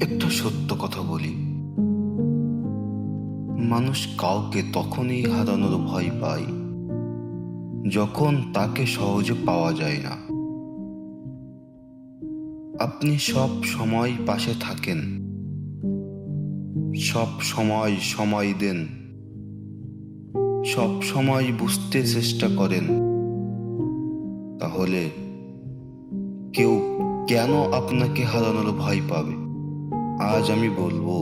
একটা সত্য কথা বলি, মানুষ কাউকে তখনই হারানোর ভয় পায় যখন তাকে সহজে পাওয়া যায় না। আপনি সব সময় পাশে থাকেন, সব সময় সময় দেন, সব সময় বুঝতে চেষ্টা করেন, তাহলে কেউ কেন আপনাকে হারানোর ভয় পাবে? আজ আমি বলবো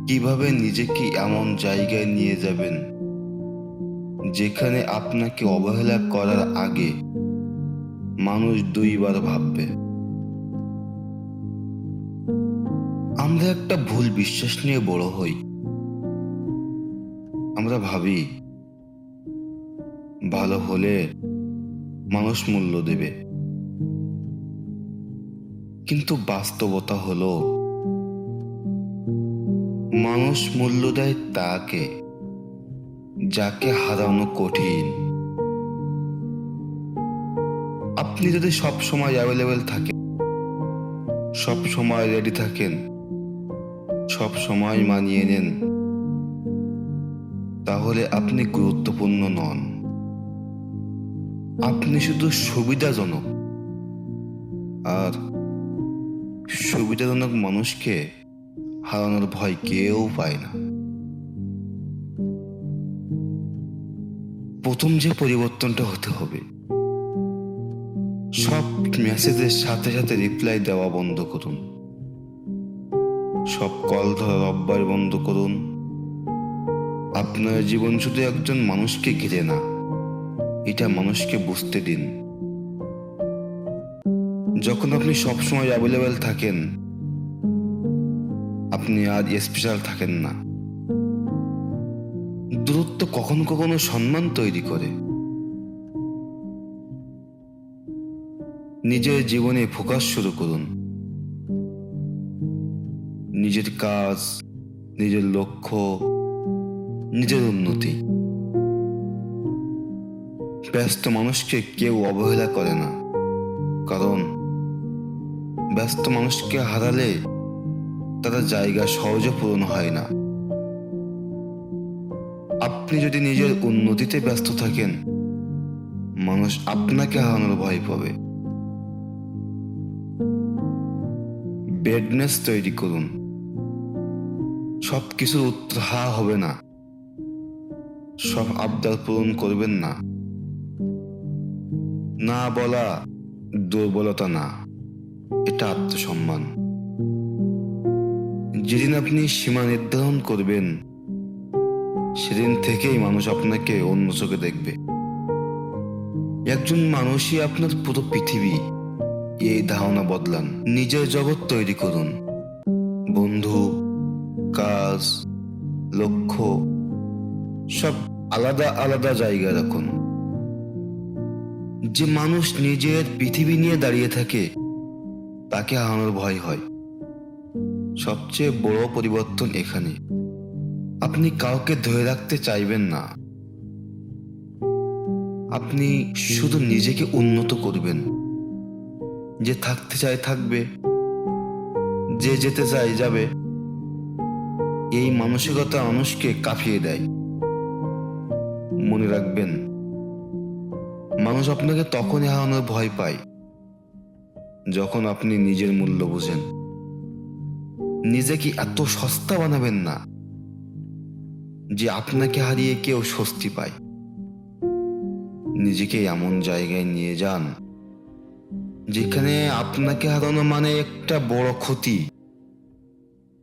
কিভাবে নিজেকে এমন জায়গায় নিয়ে যাবেন যেখানে আপনাকে অবহেলা করার আগে মানুষ দুইবার ভাববে। আমরা একটা ভুল বিশ্বাস নিয়ে বড় হই। আমরা ভাবি ভালো হলে মানুষ মূল্য দেবে, কিন্তু বাস্তবতা হলো মানুষ মূল্য দেয় তাকে যাকে হারানো কঠিন। আপনি যদি সব সময় অ্যাভেলেবেল থাকেন, সব সময় রেডি থাকেন, সব সময় মানিয়ে নেন, তাহলে আপনি গুরুত্বপূর্ণ নন। আপনি শুধু সুবিধাজনক, আর সুবিধাজনক মানুষকে হারানোর ভয় কেউ পায় না। প্রথম যে পরিবর্তনটা হতে হবে, সব মেসেজের সাথে সাথে রিপ্লাই দেওয়া বন্ধ করুন, সব কল ধরার অভ্যাস বন্ধ করুন। আপনার জীবন শুধু একজন মানুষকে ঘিরে না, এটা মানুষকে বুঝতে দিন। যখন আপনি সবসময় অ্যাভেলেবেল থাকেন, আপনি আর স্পেশাল থাকেন না। দূরত্ব কখনো কখনো সম্মান তৈরি করে। নিজের জীবনে ফোকাস শুরু করুন, নিজের কাজ, নিজের লক্ষ্য, নিজের উন্নতি। ব্যস্ত মানুষকে কেউ অবহেলা করে না, কারণ ব্যস্ত মানুষকে হারালে তাদের জায়গা সহজে পূরণ হয় না। আপনি যদি নিজের উন্নতিতে ব্যস্ত থাকেন, মানুষ আপনাকে হারানোর ভয় পাবে। বেডনেস তৈরি করুন। সব কিছুর উত্তর হ্যাঁ হবে না, সব আবদার পূরণ করবেন না। না বলা দুর্বলতা না, এটা আত্মসম্মান। যেদিন আপনি সীমা নির্ধারণ করবেন, সেদিন থেকেই মানুষ আপনাকে অন্য চোখে দেখবে। একজন মানুষই আপনার পুরো পৃথিবী, এই ধারণা বদলান। নিজের জগৎ তৈরি করুন। বন্ধু, কাজ, লক্ষ্য সব আলাদা আলাদা জায়গায় রাখুন। যে মানুষ নিজের পৃথিবী নিয়ে দাঁড়িয়ে থাকে, তাকে হারানোর ভয় হয়। সবচেয়ে বড় পরিবর্তন এখানে, আপনি কাউকে ধরে রাখতে চাইবেন না, আপনি শুধু নিজেকে উন্নত করবেন। যে থাকতে চায় থাকবে, যে যেতে চায় যাবে। এই মানসিকতা মানুষকে কাঁপিয়ে দেয়। মনে রাখবেন, মানুষ আপনাকে তখনই হারানোর ভয় পায় যখন আপনি নিজের মূল্য বুঝেন। নিজেকে এত সস্তা বানাবেন না যে আপনাকে হারিয়ে কেউ স্বস্তি পায়। নিজেকে এমন জায়গায় নিয়ে যান যেখানে আপনাকে হারানো মানে একটা বড় ক্ষতি।